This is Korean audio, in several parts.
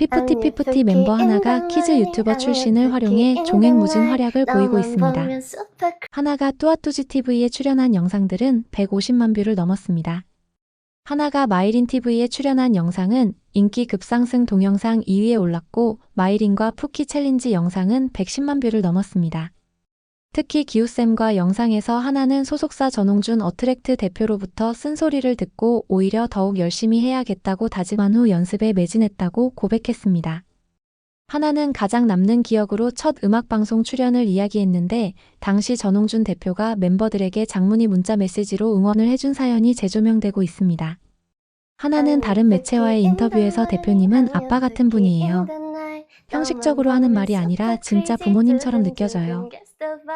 피프티피프티 멤버 하나가 키즈 유튜버 출신을 활용해 종횡무진 활약을 보이고 있습니다. 하나가 뚜아뚜지TV에 출연한 영상들은 150만 뷰를 넘었습니다. 하나가 마이린TV에 출연한 영상은 인기 급상승 동영상 2위에 올랐고 마이린과 푸키 챌린지 영상은 110만 뷰를 넘었습니다. 특히 기우쌤과 영상에서 하나는 소속사 전홍준 어트랙트 대표로부터 쓴소리를 듣고 오히려 더욱 열심히 해야겠다고 다짐한 후 연습에 매진했다고 고백했습니다. 하나는 가장 남는 기억으로 첫 음악방송 출연을 이야기했는데 당시 전홍준 대표가 멤버들에게 장문의 문자 메시지로 응원을 해준 사연이 재조명되고 있습니다. 하나는 다른 매체와의 인터뷰에서 대표님은 아빠 같은 분이에요. 형식적으로 하는 말이 아니라 진짜 부모님처럼 느껴져요.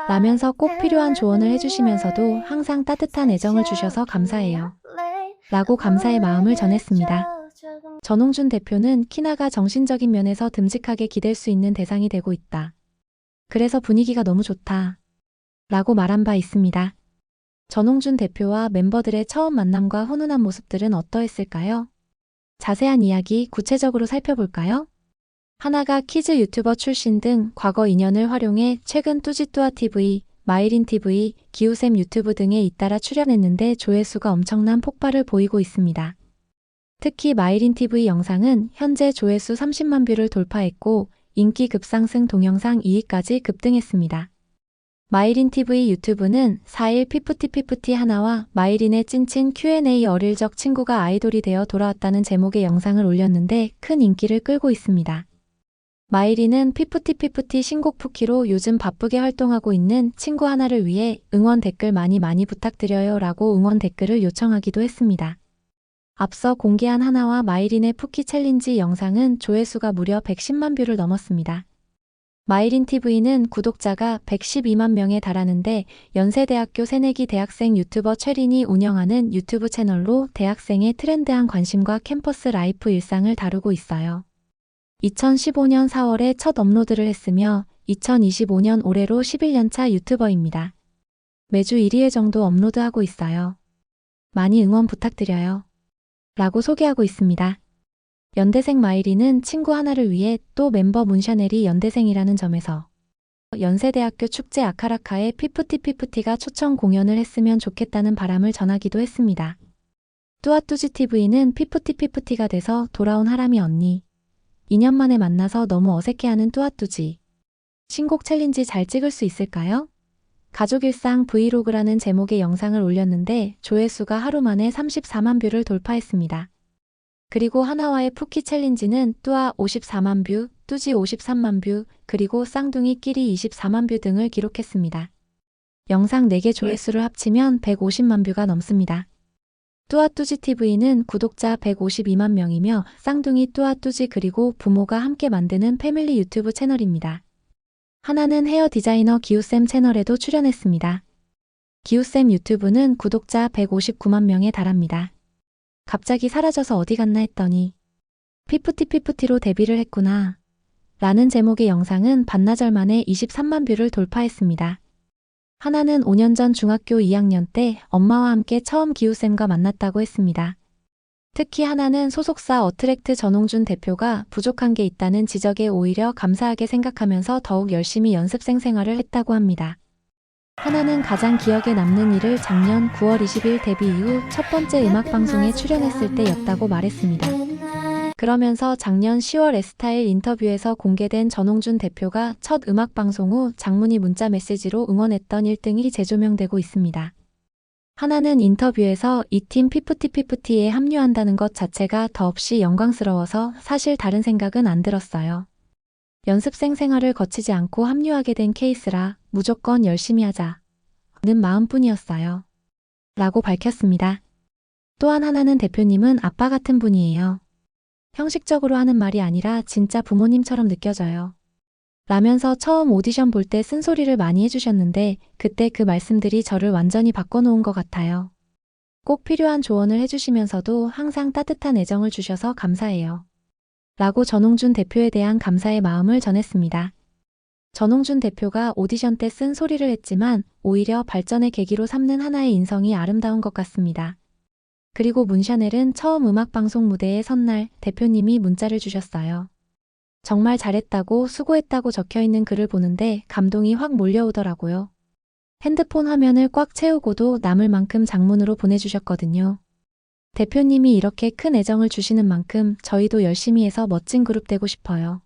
라면서 꼭 필요한 조언을 해주시면서도 항상 따뜻한 애정을 주셔서 감사해요. 라고 감사의 마음을 전했습니다. 전홍준 대표는 키나가 정신적인 면에서 듬직하게 기댈 수 있는 대상이 되고 있다. 그래서 분위기가 너무 좋다. 라고 말한 바 있습니다. 전홍준 대표와 멤버들의 처음 만남과 훈훈한 모습들은 어떠했을까요? 자세한 이야기 구체적으로 살펴볼까요? 하나가 키즈 유튜버 출신 등 과거 인연을 활용해 최근 뚜지뚜아TV, 마이린TV, 기우쌤 유튜브 등에 잇따라 출연했는데 조회수가 엄청난 폭발을 보이고 있습니다. 특히 마이린TV 영상은 현재 조회수 30만 뷰를 돌파했고 인기 급상승 동영상 2위까지 급등했습니다. 마이린TV 유튜브는 4일 피프티피프티 하나와 마이린의 찐친 Q&A 어릴 적 친구가 아이돌이 되어 돌아왔다는 제목의 영상을 올렸는데 큰 인기를 끌고 있습니다. 마이린은 피프티피프티 신곡 푸키로 요즘 바쁘게 활동하고 있는 친구 하나를 위해 응원 댓글 많이 부탁드려요 라고 응원 댓글을 요청하기도 했습니다. 앞서 공개한 하나와 마이린의 푸키 챌린지 영상은 조회수가 무려 110만 뷰를 넘었습니다. 마이린TV는 구독자가 112만 명에 달하는데 연세대학교 새내기 대학생 유튜버 최린이 운영하는 유튜브 채널로 대학생의 트렌드한 관심과 캠퍼스 라이프 일상을 다루고 있어요. 2015년 4월에 첫 업로드를 했으며 2025년 올해로 11년차 유튜버입니다. 매주 1회 정도 업로드하고 있어요. 많이 응원 부탁드려요. 라고 소개하고 있습니다. 연대생 마이린은 친구 하나를 위해 또 멤버 문샤넬이 연대생이라는 점에서 연세대학교 축제 아카라카에 피프티피프티가 초청 공연을 했으면 좋겠다는 바람을 전하기도 했습니다. 뚜아뚜지TV는 피프티피프티가 돼서 돌아온 하람이 언니. 2년 만에 만나서 너무 어색해하는 뚜아뚜지. 신곡 챌린지 잘 찍을 수 있을까요? 가족 일상 브이로그라는 제목의 영상을 올렸는데 조회수가 하루 만에 34만 뷰를 돌파했습니다. 그리고 하나와의 푸키 챌린지는 뚜아 54만 뷰, 뚜지 53만 뷰, 그리고 쌍둥이끼리 24만 뷰 등을 기록했습니다. 영상 4개 조회수를 합치면 150만 뷰가 넘습니다. 뚜아뚜지TV는 구독자 152만 명이며 쌍둥이 뚜아뚜지 그리고 부모가 함께 만드는 패밀리 유튜브 채널입니다. 하나는 헤어 디자이너 기우쌤 채널에도 출연했습니다. 기우쌤 유튜브는 구독자 159만 명에 달합니다. 갑자기 사라져서 어디 갔나 했더니 피프티피프티로 데뷔를 했구나 라는 제목의 영상은 반나절 만에 23만 뷰를 돌파했습니다. 하나는 5년 전 중학교 2학년 때 엄마와 함께 처음 기우쌤과 만났다고 했습니다. 특히 하나는 소속사 어트랙트 전홍준 대표가 부족한 게 있다는 지적에 오히려 감사하게 생각하면서 더욱 열심히 연습생 생활을 했다고 합니다. 하나는 가장 기억에 남는 일을 작년 9월 20일 데뷔 이후 첫 번째 음악방송에 출연했을 때였다고 말했습니다. 그러면서 작년 10월 S타일 인터뷰에서 공개된 전홍준 대표가 첫 음악방송 후 장문의 문자 메시지로 응원했던 1등이 재조명되고 있습니다. 하나는 인터뷰에서 이 팀 피프티피프티에 합류한다는 것 자체가 더없이 영광스러워서 사실 다른 생각은 안 들었어요. 연습생 생활을 거치지 않고 합류하게 된 케이스라 무조건 열심히 하자는 마음뿐이었어요. 라고 밝혔습니다. 또한 하나는 대표님은 아빠 같은 분이에요. 형식적으로 하는 말이 아니라 진짜 부모님처럼 느껴져요. 라면서 처음 오디션 볼 때 쓴소리를 많이 해주셨는데 그때 그 말씀들이 저를 완전히 바꿔놓은 것 같아요. 꼭 필요한 조언을 해주시면서도 항상 따뜻한 애정을 주셔서 감사해요. 라고 전홍준 대표에 대한 감사의 마음을 전했습니다. 전홍준 대표가 오디션 때 쓴 소리를 했지만 오히려 발전의 계기로 삼는 하나의 인성이 아름다운 것 같습니다. 그리고 문샤넬은 처음 음악방송 무대에 선 날 대표님이 문자를 주셨어요. 정말 잘했다고 수고했다고 적혀있는 글을 보는데 감동이 확 몰려오더라고요. 핸드폰 화면을 꽉 채우고도 남을 만큼 장문으로 보내주셨거든요. 대표님이 이렇게 큰 애정을 주시는 만큼 저희도 열심히 해서 멋진 그룹 되고 싶어요.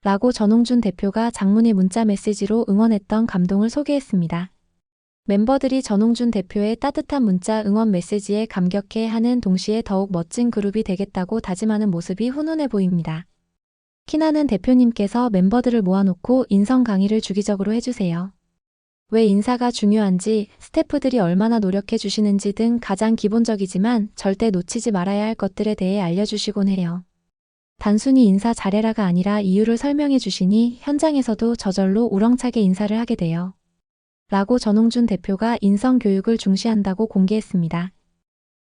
라고 전홍준 대표가 장문의 문자 메시지로 응원했던 감동을 소개했습니다. 멤버들이 전홍준 대표의 따뜻한 문자 응원 메시지에 감격해하는 동시에 더욱 멋진 그룹이 되겠다고 다짐하는 모습이 훈훈해 보입니다. 키나는 대표님께서 멤버들을 모아놓고 인성 강의를 주기적으로 해주세요. 왜 인사가 중요한지, 스태프들이 얼마나 노력해 주시는지 등 가장 기본적이지만 절대 놓치지 말아야 할 것들에 대해 알려주시곤 해요. 단순히 인사 잘해라가 아니라 이유를 설명해 주시니 현장에서도 저절로 우렁차게 인사를 하게 돼요. 라고 전홍준 대표가 인성 교육을 중시한다고 공개했습니다.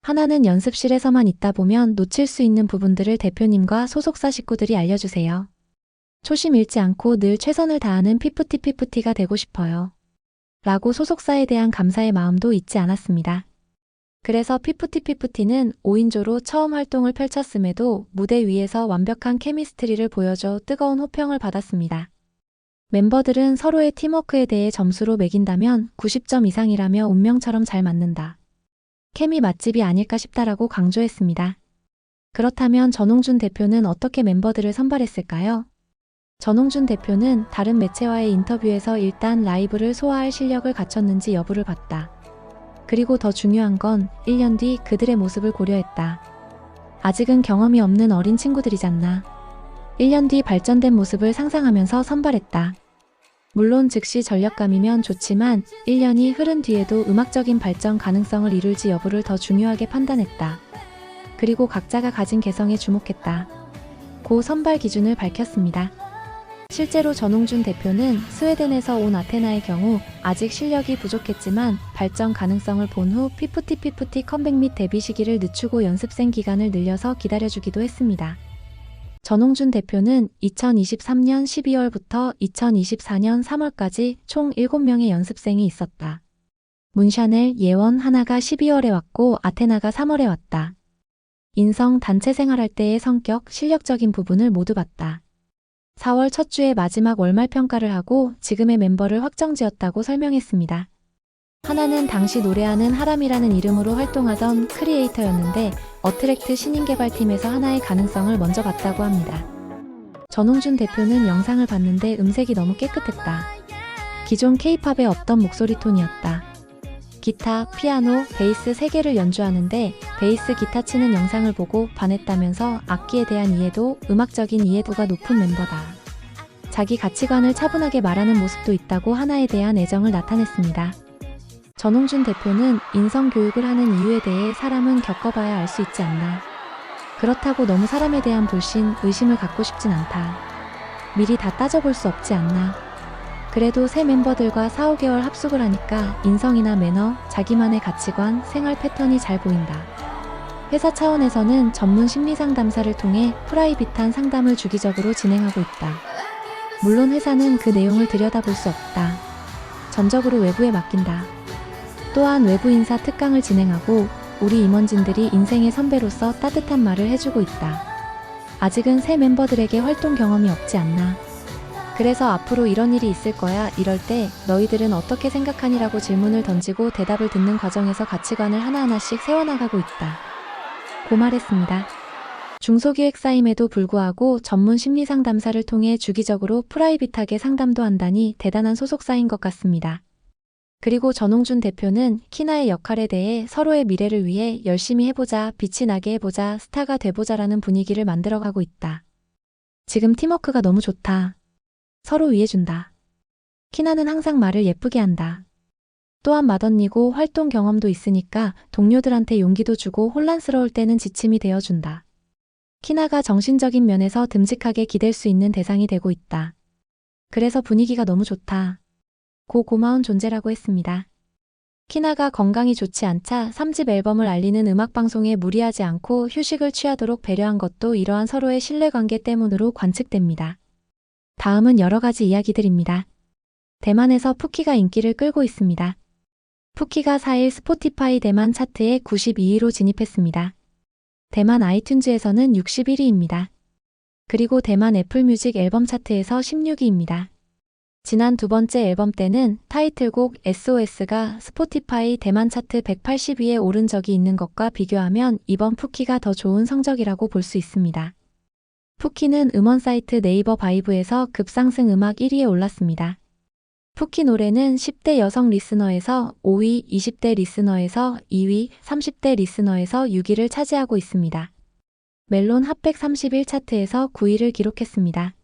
하나는 연습실에서만 있다 보면 놓칠 수 있는 부분들을 대표님과 소속사 식구들이 알려주세요. 초심 잃지 않고 늘 최선을 다하는 피프티가 되고 싶어요. 라고 소속사에 대한 감사의 마음도 잊지 않았습니다. 그래서 피프티는 5인조로 처음 활동을 펼쳤음에도 무대 위에서 완벽한 케미스트리를 보여줘 뜨거운 호평을 받았습니다. 멤버들은 서로의 팀워크에 대해 점수로 매긴다면 90점 이상이라며 운명처럼 잘 맞는다. 케미 맛집이 아닐까 싶다라고 강조했습니다. 그렇다면 전홍준 대표는 어떻게 멤버들을 선발했을까요? 전홍준 대표는 다른 매체와의 인터뷰에서 일단 라이브를 소화할 실력을 갖췄는지 여부를 봤다. 그리고 더 중요한 건 1년 뒤 그들의 모습을 고려했다. 아직은 경험이 없는 어린 친구들이잖아. 1년 뒤 발전된 모습을 상상하면서 선발했다. 물론 즉시 전력감이면 좋지만 1년이 흐른 뒤에도 음악적인 발전 가능성을 이룰지 여부를 더 중요하게 판단했다. 그리고 각자가 가진 개성에 주목했다. 고 선발 기준을 밝혔습니다. 실제로 전홍준 대표는 스웨덴에서 온 아테나의 경우 아직 실력이 부족했지만 발전 가능성을 본 후 피프티 컴백 및 데뷔 시기를 늦추고 연습생 기간을 늘려서 기다려주기도 했습니다. 전홍준 대표는 2023년 12월부터 2024년 3월까지 총 7명의 연습생이 있었다. 문샤넬, 예원, 하나가 12월에 왔고 아테나가 3월에 왔다. 인성, 단체 생활할 때의 성격, 실력적인 부분을 모두 봤다. 4월 첫 주에 마지막 월말 평가를 하고 지금의 멤버를 확정지었다고 설명했습니다. 하나는 당시 노래하는 하람이라는 이름으로 활동하던 크리에이터였는데 어트랙트 신인개발팀에서 하나의 가능성을 먼저 봤다고 합니다. 전홍준 대표는 영상을 봤는데 음색이 너무 깨끗했다. 기존 K-팝에 없던 목소리 톤이었다. 기타, 피아노, 베이스 3개를 연주하는데 베이스 기타 치는 영상을 보고 반했다면서 악기에 대한 이해도, 음악적인 이해도가 높은 멤버다. 자기 가치관을 차분하게 말하는 모습도 있다고 하나에 대한 애정을 나타냈습니다. 전홍준 대표는 인성 교육을 하는 이유에 대해 사람은 겪어봐야 알 수 있지 않나. 그렇다고 너무 사람에 대한 불신, 의심을 갖고 싶진 않다. 미리 다 따져볼 수 없지 않나. 그래도 새 멤버들과 4, 5개월 합숙을 하니까 인성이나 매너, 자기만의 가치관, 생활 패턴이 잘 보인다. 회사 차원에서는 전문 심리상담사를 통해 프라이빗한 상담을 주기적으로 진행하고 있다. 물론 회사는 그 내용을 들여다볼 수 없다. 전적으로 외부에 맡긴다. 또한 외부 인사 특강을 진행하고 우리 임원진들이 인생의 선배로서 따뜻한 말을 해주고 있다. 아직은 새 멤버들에게 활동 경험이 없지 않나. 그래서 앞으로 이런 일이 있을 거야. 이럴 때 너희들은 어떻게 생각하니라고 질문을 던지고 대답을 듣는 과정에서 가치관을 하나하나씩 세워나가고 있다. 고 말했습니다. 중소기획사임에도 불구하고 전문 심리상담사를 통해 주기적으로 프라이빗하게 상담도 한다니 대단한 소속사인 것 같습니다. 그리고 전홍준 대표는 키나의 역할에 대해 서로의 미래를 위해 열심히 해보자, 빛이 나게 해보자, 스타가 돼보자라는 분위기를 만들어가고 있다. 지금 팀워크가 너무 좋다. 서로 위해준다. 키나는 항상 말을 예쁘게 한다. 또한 맏언니고 활동 경험도 있으니까 동료들한테 용기도 주고 혼란스러울 때는 지침이 되어준다. 키나가 정신적인 면에서 듬직하게 기댈 수 있는 대상이 되고 있다. 그래서 분위기가 너무 좋다. 고 고마운 존재라고 했습니다. 키나가 건강이 좋지 않자 3집 앨범을 알리는 음악방송에 무리하지 않고 휴식을 취하도록 배려한 것도 이러한 서로의 신뢰관계 때문으로 관측됩니다. 다음은 여러 가지 이야기들입니다. 대만에서 푸키가 인기를 끌고 있습니다. 푸키가 4일 스포티파이 대만 차트에 92위로 진입했습니다. 대만 아이튠즈에서는 61위입니다. 그리고 대만 애플뮤직 앨범 차트에서 16위입니다. 지난 두 번째 앨범 때는 타이틀곡 SOS가 스포티파이 대만 차트 180위에 오른 적이 있는 것과 비교하면 이번 푸키가 더 좋은 성적이라고 볼 수 있습니다. 푸키는 음원 사이트 네이버 바이브에서 급상승 음악 1위에 올랐습니다. 푸키 노래는 10대 여성 리스너에서 5위, 20대 리스너에서 2위, 30대 리스너에서 6위를 차지하고 있습니다. 멜론 핫백 31 차트에서 9위를 기록했습니다.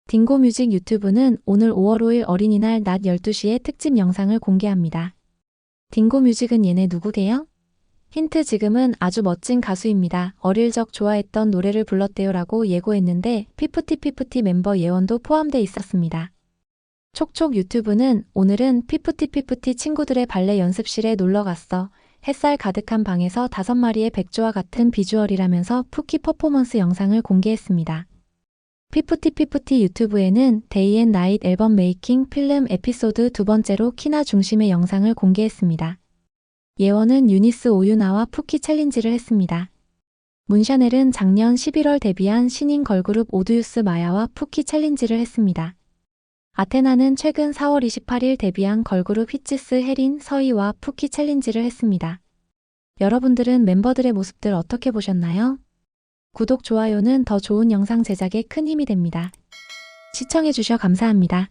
딩고뮤직 유튜브는 오늘 5월 5일 어린이날 낮 12시에 특집 영상을 공개합니다. 딩고뮤직은 얘네 누구게요? 힌트 지금은 아주 멋진 가수입니다. 어릴 적 좋아했던 노래를 불렀대요 라고 예고했는데 피프티피프티 멤버 예원도 포함돼 있었습니다. 촉촉 유튜브는 오늘은 피프티피프티 친구들의 발레 연습실에 놀러갔어. 햇살 가득한 방에서 5마리의 백조와 같은 비주얼이라면서 푸키 퍼포먼스 영상을 공개했습니다. 피프티피프티 유튜브에는 데이 앤 나잇 앨범 메이킹 필름 에피소드 두 번째로 키나 중심의 영상을 공개했습니다. 예원은 유니스 오유나와 푸키 챌린지를 했습니다. 문샤넬은 작년 11월 데뷔한 신인 걸그룹 오드유스 마야와 푸키 챌린지를 했습니다. 아테나는 최근 4월 28일 데뷔한 걸그룹 히치스 혜린, 서희와 푸키 챌린지를 했습니다. 여러분들은 멤버들의 모습들 어떻게 보셨나요? 구독, 좋아요는 더 좋은 영상 제작에 큰 힘이 됩니다. 시청해주셔 감사합니다.